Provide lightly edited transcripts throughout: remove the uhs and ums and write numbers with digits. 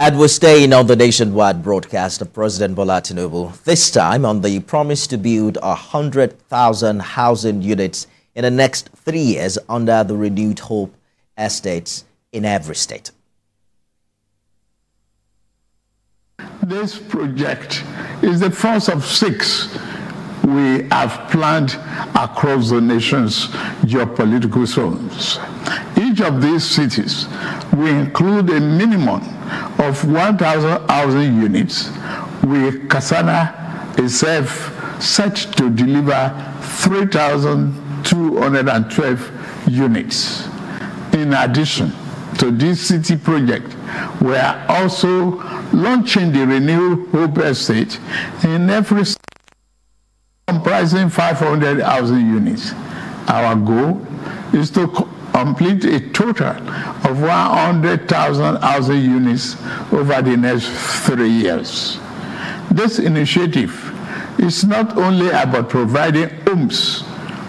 And we're staying on the nationwide broadcast of President Bola Tinubu, this time on the promise to build 100,000 housing units in the next 3 years under the renewed hope estates in every state. This project is the first of 6 we have planned across the nation's geopolitical zones. Each of these cities will include a minimum of 1,000 housing units, with Kasana itself set to deliver 3,212 units. In addition to this city project, we are also launching the Renewed Hope Estate in every state, comprising 500 housing units. Our goal is to complete a total of 100,000 housing units over the next 3 years. This initiative is not only about providing homes,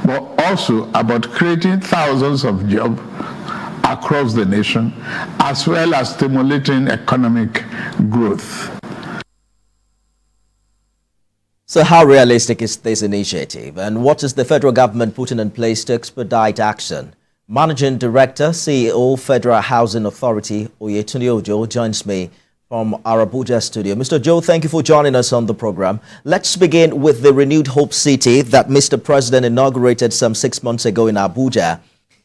but also about creating thousands of jobs across the nation, as well as stimulating economic growth. So how realistic is this initiative, and what is the federal government putting in place to expedite action? Managing Director, CEO, Federal Housing Authority, Oyetunde joins me from our Abuja studio. Mr. Joe, thank you for joining us on the program. Let's begin with the Renewed Hope City that Mr. President inaugurated some 6 months ago in Abuja.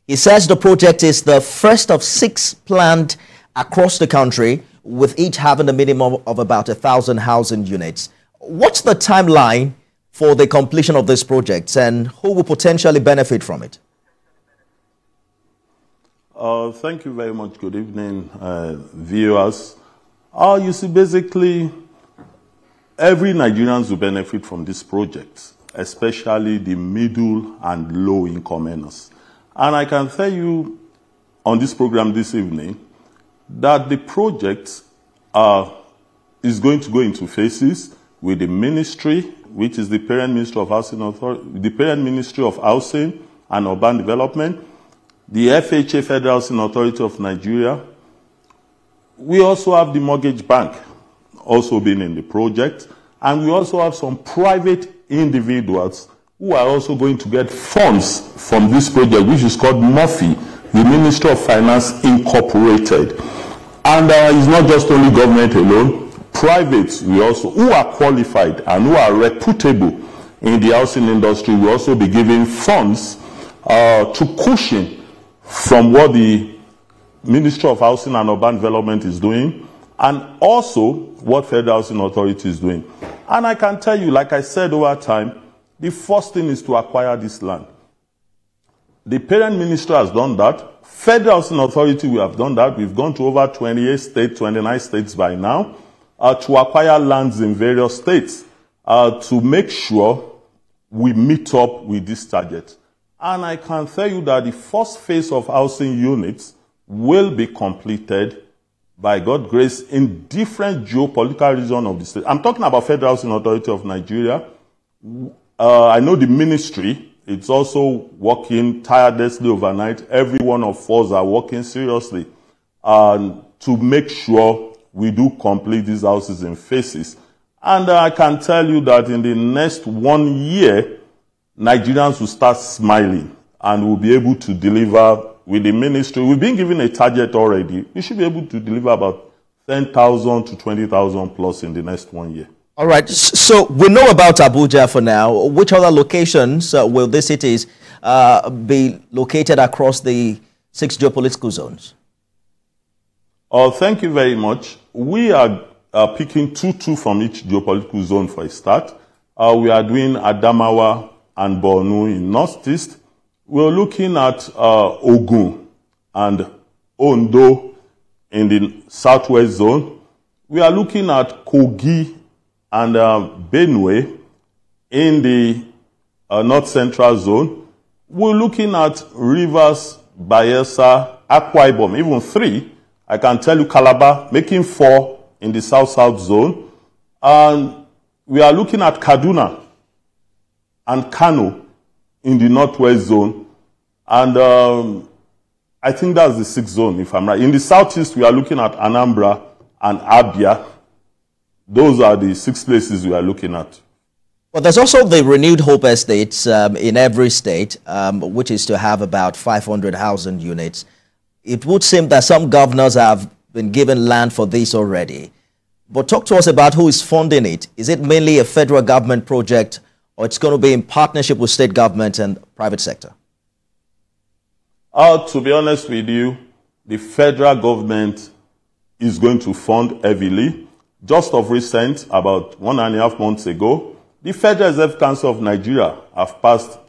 He says the project is the first of 6 planned across the country, with each having a minimum of about 1,000 housing units. What's the timeline for the completion of this project, and who will potentially benefit from it? Thank you very much. Good evening, viewers. You see, basically, every Nigerian will benefit from this project, especially the middle and low income earners. And I can tell you on this program this evening that the project is going to go into phases with the ministry, which is the parent Ministry of Housing Authority, the parent Ministry of Housing and Urban Development, the FHA, Federal Housing Authority of Nigeria. We also have the mortgage bank also being in the project, and we also have some private individuals who are also going to get funds from this project, which is called MOFI, the Ministry of Finance Incorporated. And it's not just only government alone. Privates, we also, who are qualified and who are reputable in the housing industry, will also be giving funds to cushion from what the Ministry of Housing and Urban Development is doing, and also what Federal Housing Authority is doing. And I can tell you, like I said over time, the first thing is to acquire this land. The parent ministry has done that. Federal Housing Authority, we have done that. We've gone to over 28 states, 29 states by now, to acquire lands in various states to make sure we meet up with this target. And I can tell you that the first phase of housing units will be completed by God's grace in different geopolitical regions of the state. I'm talking about Federal Housing Authority of Nigeria. I know the ministry, it's also working tirelessly overnight. Every one of us are working seriously to make sure we do complete these houses in phases. And I can tell you that in the next 1 year, Nigerians will start smiling and will be able to deliver with the ministry. We've been given a target already. We should be able to deliver about 10,000 to 20,000 plus in the next 1 year. All right. So we know about Abuja for now. Which other locations will these cities be located across the 6 geopolitical zones? Thank you very much. We are picking 2 from each geopolitical zone for a start. We are doing Adamawa and Borno in Northeast. We're looking at Ogun and Ondo in the Southwest zone. We are looking at Kogi and Benue in the North Central zone. We're looking at Rivers, Bayelsa, Akwa Ibom, even 3. I can tell you Calabar, making 4 in the South-South zone. And we are looking at Kaduna and Kano in the Northwest zone. And I think that's the 6th zone, if I'm right. In the Southeast, we are looking at Anambra and Abia. Those are the 6 places we are looking at. But there's also the renewed hope estates in every state, which is to have about 500 housing units. It would seem that some governors have been given land for this already. But talk to us about who is funding it. Is it mainly a federal government project, or it's going to be in partnership with state government and private sector? To be honest with you, the federal government is going to fund heavily. Just of recent, about 1.5 months ago, the Federal Reserve Council of Nigeria have passed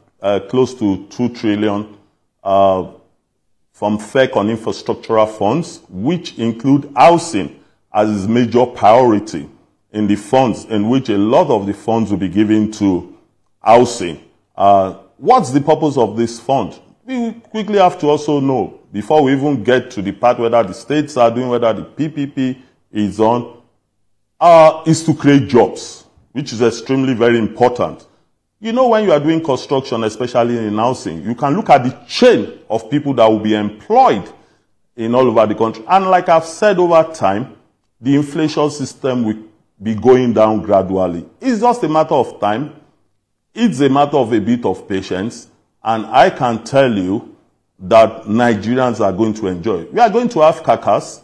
close to 2 trillion from FEC on infrastructural funds, which include housing as its major priority in the funds, in which a lot of the funds will be given to housing. What's the purpose of this fund? We quickly have to also know, before we even get to the part whether the states are doing, whether the PPP is on, is to create jobs, which is extremely very important. You know, when you are doing construction, especially in housing, you can look at the chain of people that will be employed in all over the country. And like I've said over time, the inflation system will be going down gradually. It's just a matter of time. It's a matter of a bit of patience. And I can tell you that Nigerians are going to enjoy. We are going to have kakas.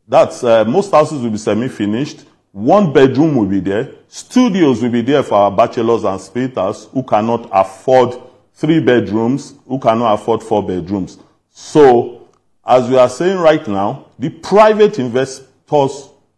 That's, most houses will be semi-finished. 1 bedroom will be there. Studios will be there for our bachelors and spaiters who cannot afford 3 bedrooms, who cannot afford 4 bedrooms. So, as we are saying right now, the private investors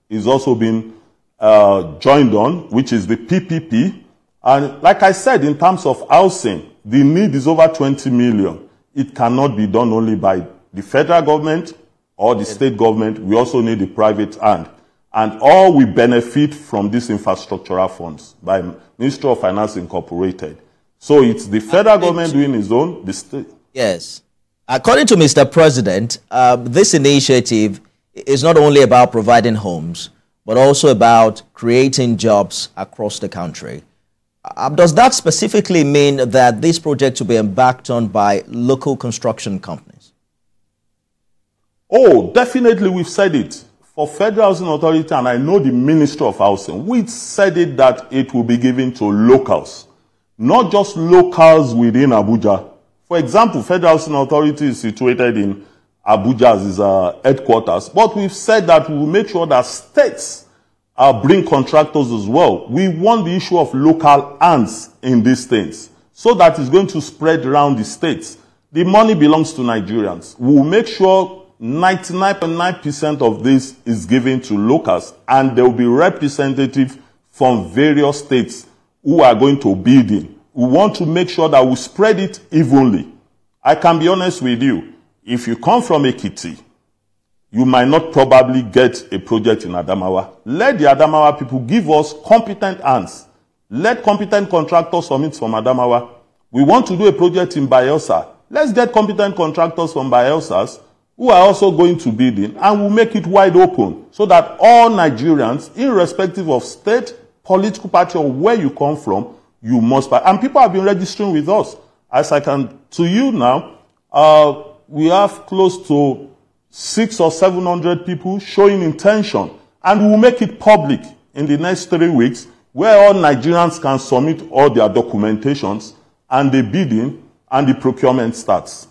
is also being joined on, which is the PPP. And like I said, in terms of housing, the need is over 20 million. It cannot be done only by the federal government or the state government. We also need the private hand. And all we benefit from these infrastructural funds by Ministry of Finance Incorporated. So it's the federal government doing its own, the state. Yes. According to Mr. President, this initiative is not only about providing homes, but also about creating jobs across the country. Does that specifically mean that this project will be embarked on by local construction companies? Oh, definitely, we've said it. For Federal Housing Authority, and I know the Ministry of Housing, we said it that it will be given to locals, not just locals within Abuja. For example, Federal Housing Authority is situated in Abuja as its headquarters, but we've said that we will make sure that states bring contractors as well. We want the issue of local hands in these things, so that it's going to spread around the states. The money belongs to Nigerians. We will make sure 99.9% of this is given to locals, and there will be representatives from various states who are going to bid in. We want to make sure that we spread it evenly. I can be honest with you. If you come from Ekiti, you might not probably get a project in Adamawa. Let the Adamawa people give us competent hands. Let competent contractors submit from Adamawa. We want to do a project in Bayelsa. Let's get competent contractors from Bayelsa who are also going to bid in, and we'll make it wide open so that all Nigerians, irrespective of state, political party, or where you come from, you must buy. And people have been registering with us. As I can to you now, we have close to 600 or 700 people showing intention, and we'll make it public in the next 3 weeks, where all Nigerians can submit all their documentations, and the bidding and the procurement starts.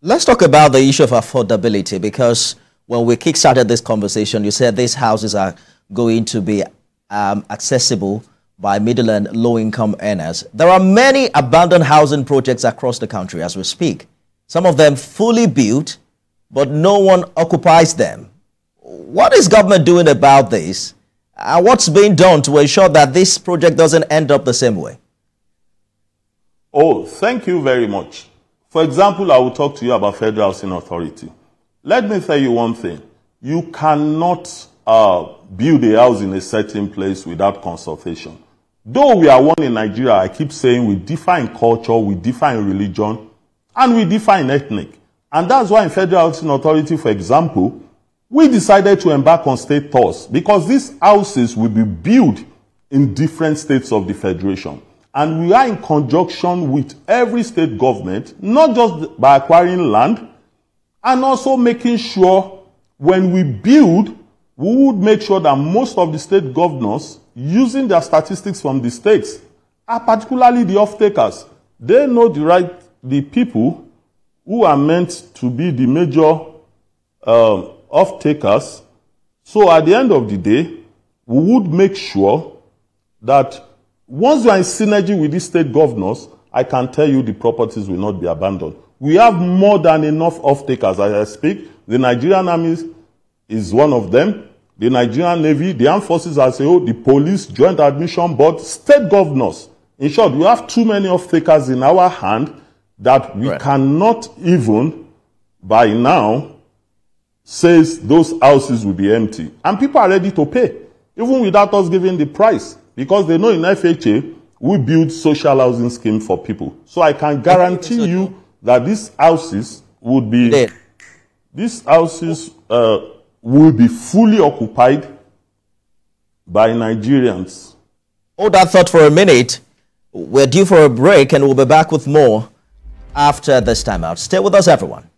Let's talk about the issue of affordability, because when we kickstarted this conversation, you said these houses are going to be accessible by middle and low-income earners. There are many abandoned housing projects across the country as we speak. Some of them fully built, but no one occupies them. What is government doing about this? What's being done to ensure that this project doesn't end up the same way? Oh, thank you very much. For example, I will talk to you about Federal Housing Authority. Let me tell you one thing. You cannot build a house in a certain place without consultation. Though we are one in Nigeria, I keep saying we differ in culture, we differ in religion, and we differ in ethnic. And that's why in Federal Housing Authority, for example, we decided to embark on state tours, because these houses will be built in different states of the Federation. And we are in conjunction with every state government, not just by acquiring land, and also making sure when we build, we would make sure that most of the state governors, using their statistics from the states, are particularly the off-takers. They know the people who are meant to be the major off-takers. So at the end of the day, we would make sure that once you are in synergy with these state governors, I can tell you the properties will not be abandoned. We have more than enough off-takers as I speak. The Nigerian Army is one of them. The Nigerian Navy, the Armed Forces as a whole, the police, Joint Admission Board, state governors. In short, we have too many off-takers in our hand that we cannot even, by now, say those houses will be empty. And people are ready to pay, even without us giving the price, because they know in FHA, we build social housing scheme for people. So I can guarantee you that these houses would be, will be fully occupied by Nigerians. Hold that thought for a minute. We're due for a break and we'll be back with more after this time out. Stay with us, everyone.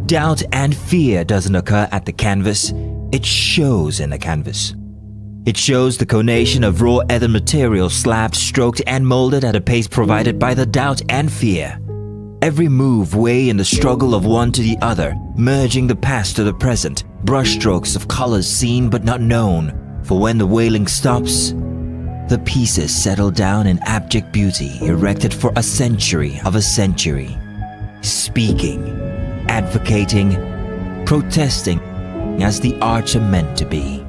Doubt and fear doesn't occur at the canvas, it shows in the canvas. It shows the conation of raw earthen material slabbed, stroked and molded at a pace provided by the doubt and fear. Every move way in the struggle of one to the other, merging the past to the present, brushstrokes of colors seen but not known. For when the wailing stops, the pieces settle down in abject beauty erected for a century of a century. Speaking, advocating, protesting as the arts are meant to be.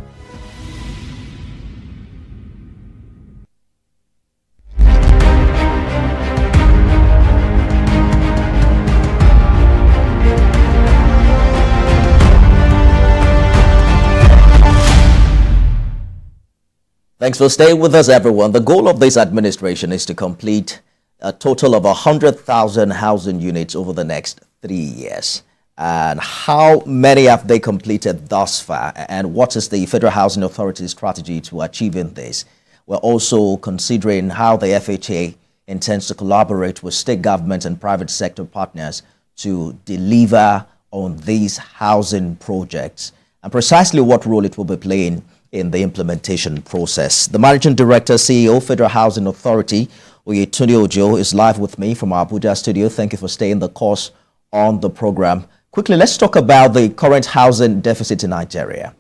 Thanks for staying with us, everyone. The goal of this administration is to complete a total of 100,000 housing units over the next 3 years. And how many have they completed thus far? And what is the Federal Housing Authority's strategy to achieving this? We're also considering how the FHA intends to collaborate with state government and private sector partners to deliver on these housing projects and precisely what role it will be playing in the implementation process. The Managing Director, CEO, Federal Housing Authority, Oyetunde, is live with me from our Abuja studio. Thank you for staying the course on the program. Quickly, let's talk about the current housing deficit in Nigeria.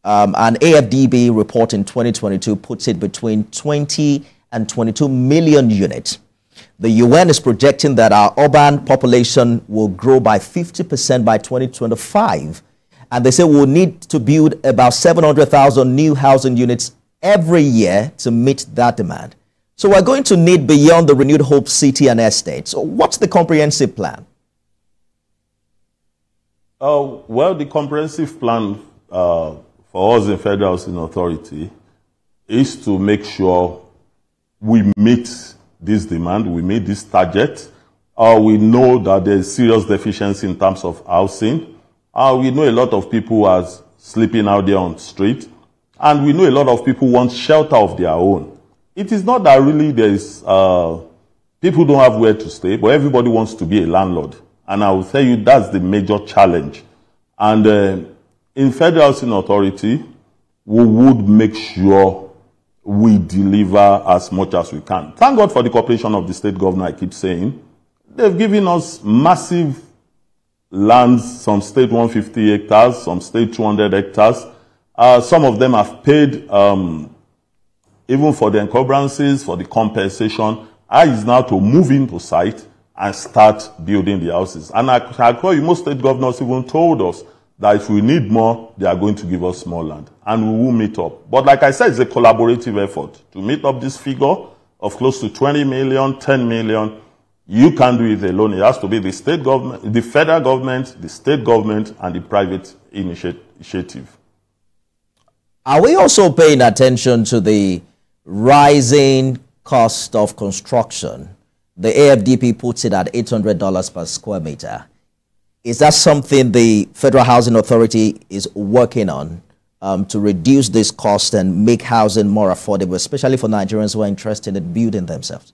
An AFDB report in 2022 puts it between 20 and 22 million units. The UN is projecting that our urban population will grow by 50% by 2025. And they say we'll need to build about 700,000 new housing units every year to meet that demand. So we're going to need beyond the renewed hope city and estate. So what's the comprehensive plan? Well, the comprehensive plan for us in Federal Housing Authority is to make sure we meet this demand, we meet this target. We know that there's serious deficiency in terms of housing. We know a lot of people are sleeping out there on the street, and we know a lot of people want shelter of their own. It is not that really there is, people don't have where to stay, but everybody wants to be a landlord. And I will tell you that's the major challenge. And in Federal Housing Authority, we would make sure we deliver as much as we can. Thank God for the cooperation of the state governor, I keep saying. They've given us massive lands, some state 150 hectares, some state 200 hectares. Some of them have paid, even for the encumbrances, for the compensation. Is now to move into site and start building the houses. And I tell you, most state governors even told us that if we need more, they are going to give us more land. And we will meet up. But like I said, it's a collaborative effort to meet up this figure of close to 20 million, 10 million. You can't do it alone. It has to be the state government, the federal government, the state government, and the private initiative. Are we also paying attention to the rising cost of construction? The AFDP puts it at $800 per square meter. Is that something the Federal Housing Authority is working on to reduce this cost and make housing more affordable, especially for Nigerians who are interested in building themselves?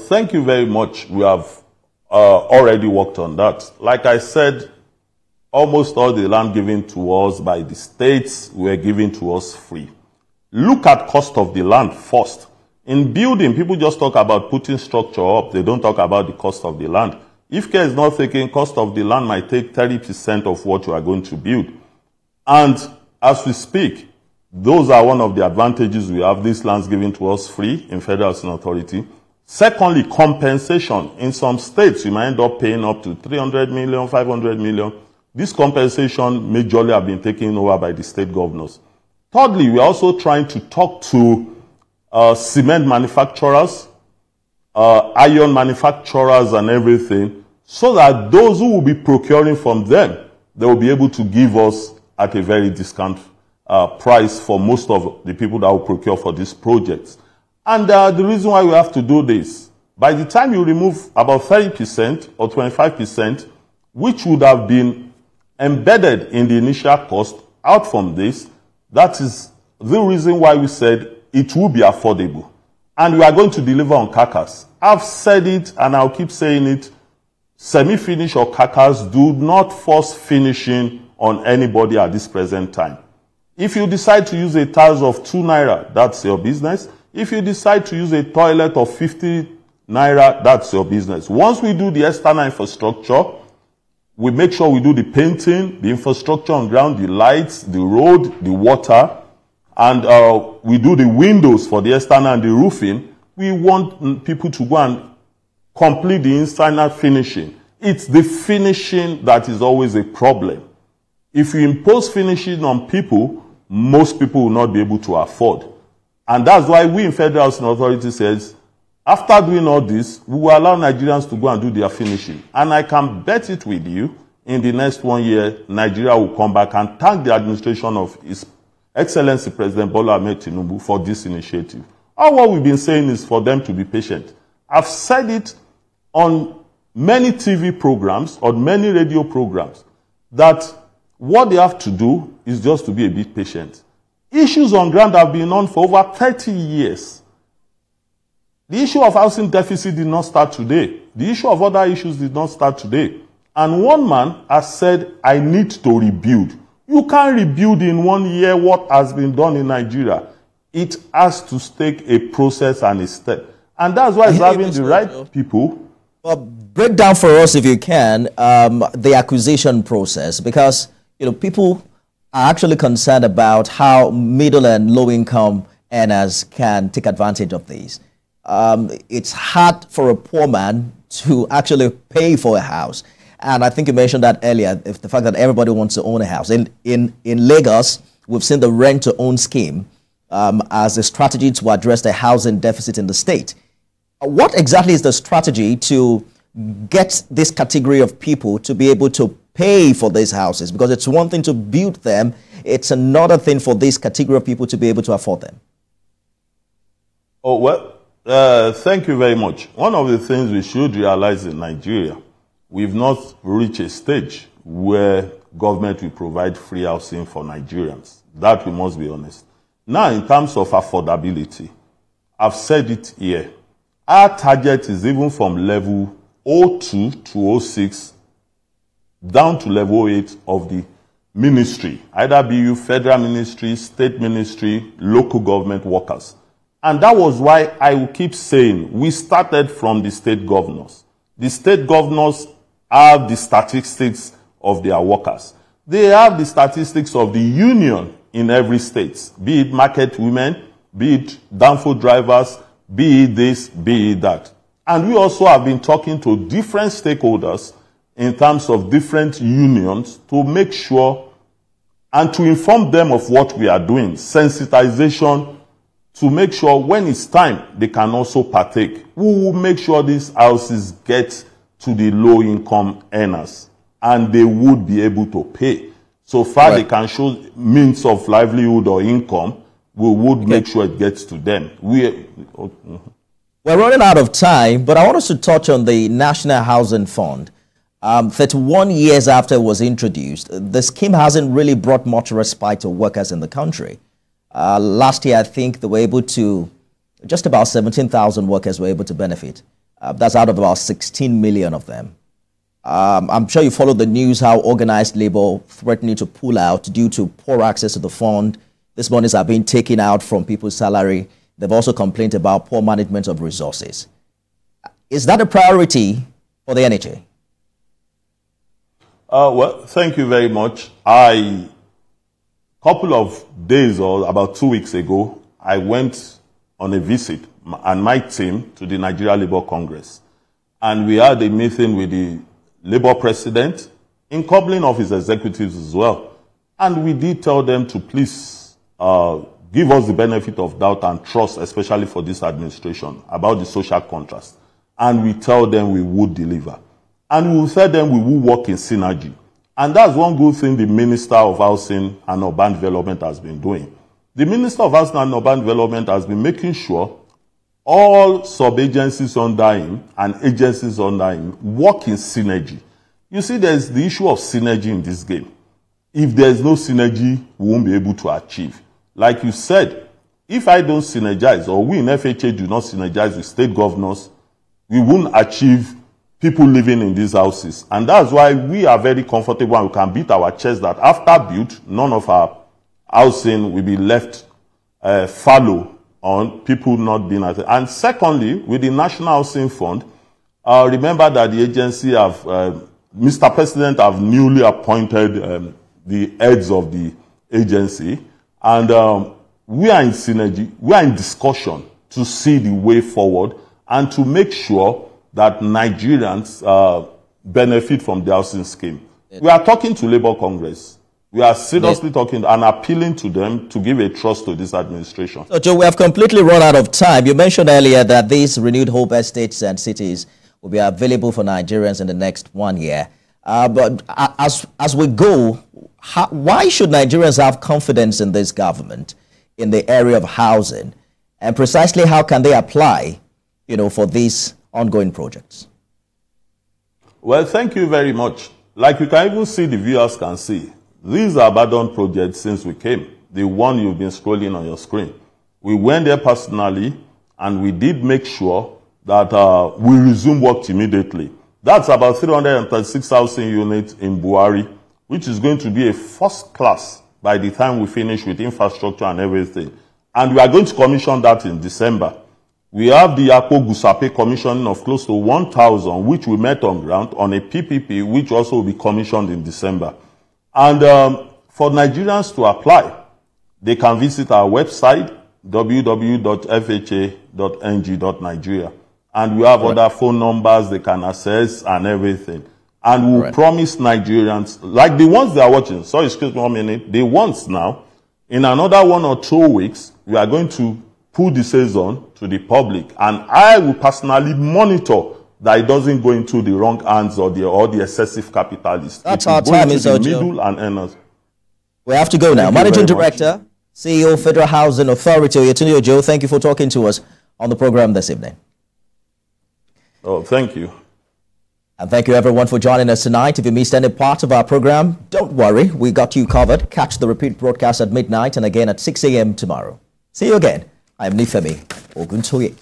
Thank you very much. We have already worked on that. Like I said, almost all the land given to us by the states were given to us free. Look at cost of the land first. In building, people just talk about putting structure up. They don't talk about the cost of the land. If care is not taken, cost of the land might take 30% of what you are going to build. And as we speak, those are one of the advantages we have. These lands given to us free in Federal Housing Authority. Secondly, compensation. In some states, you might end up paying up to 300 million, 500 million. This compensation majorly have been taken over by the state governors. Thirdly, we are also trying to talk to cement manufacturers, iron manufacturers and everything, so that those who will be procuring from them, they will be able to give us at a very discount price for most of the people that will procure for these projects. And the reason why we have to do this, by the time you remove about 30% or 25%, which would have been embedded in the initial cost out from this, that is the reason why we said it will be affordable. And we are going to deliver on carcass. I've said it and I'll keep saying it. Semi-finish or carcass, do not force finishing on anybody at this present time. If you decide to use a tiles of 2 naira, that's your business. If you decide to use a toilet of 50 naira, that's your business. Once we do the external infrastructure, we make sure we do the painting, the infrastructure on ground, the lights, the road, the water, and we do the windows for the external and the roofing. We want people to go and complete the inside finishing. It's the finishing that is always a problem. If you impose finishing on people, most people will not be able to afford. And that's why we in Federal Housing Authority says, after doing all this, we will allow Nigerians to go and do their finishing. And I can bet it with you, in the next 1 year, Nigeria will come back and thank the administration of His Excellency President Bola Ahmed Tinubu for this initiative. All what we've been saying is for them to be patient. I've said it on many TV programs, on many radio programs, that what they have to do is just to be a bit patient. Issues on ground have been on for over 30 years. The issue of housing deficit did not start today. The issue of other issues did not start today. And one man has said, I need to rebuild. You can't rebuild in 1 year what has been done in Nigeria. It has to take a process and a step. And that's why it's having the right people. Well, break down for us, if you can, the acquisition process, because people are actually concerned about how middle and low-income earners can take advantage of these. It's hard for a poor man to actually pay for a house. And I think you mentioned that earlier, the fact that everybody wants to own a house. In Lagos, we've seen the rent-to-own scheme as a strategy to address the housing deficit in the state. What exactly is the strategy to get this category of people to be able to pay for these houses? Because it's one thing to build them, it's another thing for this category of people to be able to afford them. Oh, well, thank you very much. One of the things we should realize in Nigeria, we've not reached a stage where government will provide free housing for Nigerians. That we must be honest. Now, in terms of affordability, I've said it here. Our target is even from level 02 to 06 down to level 8 of the ministry, either be you federal ministry, state ministry, local government workers. And that was why I will keep saying we started from the state governors. The state governors have the statistics of their workers. They have the statistics of the union in every state, be it market women, be it downfall drivers, be it this, be it that. And we also have been talking to different stakeholders in terms of different unions to make sure and to inform them of what we are doing, sensitization, to make sure when it's time, they can also partake. We will make sure these houses get to the low-income earners, and they would be able to pay. So far they can show means of livelihood or income, we would make sure it gets to them. We're running out of time, but I want us to touch on the National Housing Fund. 31 years after it was introduced, the scheme hasn't really brought much respite to workers in the country. Last year, I think they were able to, just about 17,000 workers were able to benefit. That's out of about 16 million of them. I'm sure you followed the news how organized labor threatening to pull out due to poor access to the fund. These monies are being taken out from people's salary. They've also complained about poor management of resources. Is that a priority for the NHA? Well, thank you very much. A couple of days or about 2 weeks ago, I went on a visit and my team to the Nigeria Labour Congress. And we had a meeting with the Labour President in coupling of his executives as well. And we did tell them to please give us the benefit of doubt and trust, especially for this administration, about the social contract. And we tell them we would deliver. And we will tell them we will work in synergy. And that's one good thing the Minister of Housing and Urban Development has been doing. The Minister of Housing and Urban Development has been making sure all sub-agencies under him and agencies under him work in synergy. You see, there's the issue of synergy in this game. If there's no synergy, we won't be able to achieve. Like you said, if I don't synergize, or we in FHA do not synergize with state governors, we won't achieve people living in these houses. And that's why we are very comfortable and we can beat our chest that after built, none of our housing will be left fallow on people not being at it. And secondly, with the National Housing Fund, remember that the agency have, Mr. President have newly appointed the heads of the agency. And we are in synergy, we are in discussion to see the way forward and to make sure that Nigerians benefit from the housing scheme. We are talking to Labour Congress. We are seriously talking and appealing to them to give a trust to this administration. So, Joe, we have completely run out of time. You mentioned earlier that these renewed hope estates and cities will be available for Nigerians in the next 1 year. But as we go, why should Nigerians have confidence in this government in the area of housing? And precisely how can they apply, for these ongoing projects? Well, thank you very much. Like you can even see, the viewers can see, these are abandoned projects since we came. The one you've been scrolling on your screen. We went there personally and we did make sure that we resume work immediately. That's about 336,000 units in Buhari, which is going to be a first class by the time we finish with infrastructure and everything. And we are going to commission that in December. We have the Akpo Gusape commissioning of close to 1,000, which we met on ground on a PPP, which also will be commissioned in December. And for Nigerians to apply, they can visit our website, www.fha.ng.nigeria. And we have other phone numbers they can access and everything. And we'll promise Nigerians, like the ones they are watching, sorry, excuse me 1 minute, the ones now, in another 1 or 2 weeks, we are going to put the sales on to the public. And I will personally monitor that it doesn't go into the wrong hands or the excessive capitalists. That's our time, Mr. Middle and earners. We have to go now. Managing Director, CEO, Federal Housing Authority, Oyetunde Joe, thank you for talking to us on the program this evening. Oh, thank you. And thank you everyone for joining us tonight. If you missed any part of our program, don't worry, we got you covered. Catch the repeat broadcast at midnight and again at 6 a.m. tomorrow. See you again. I am Nifemi Oguntoye.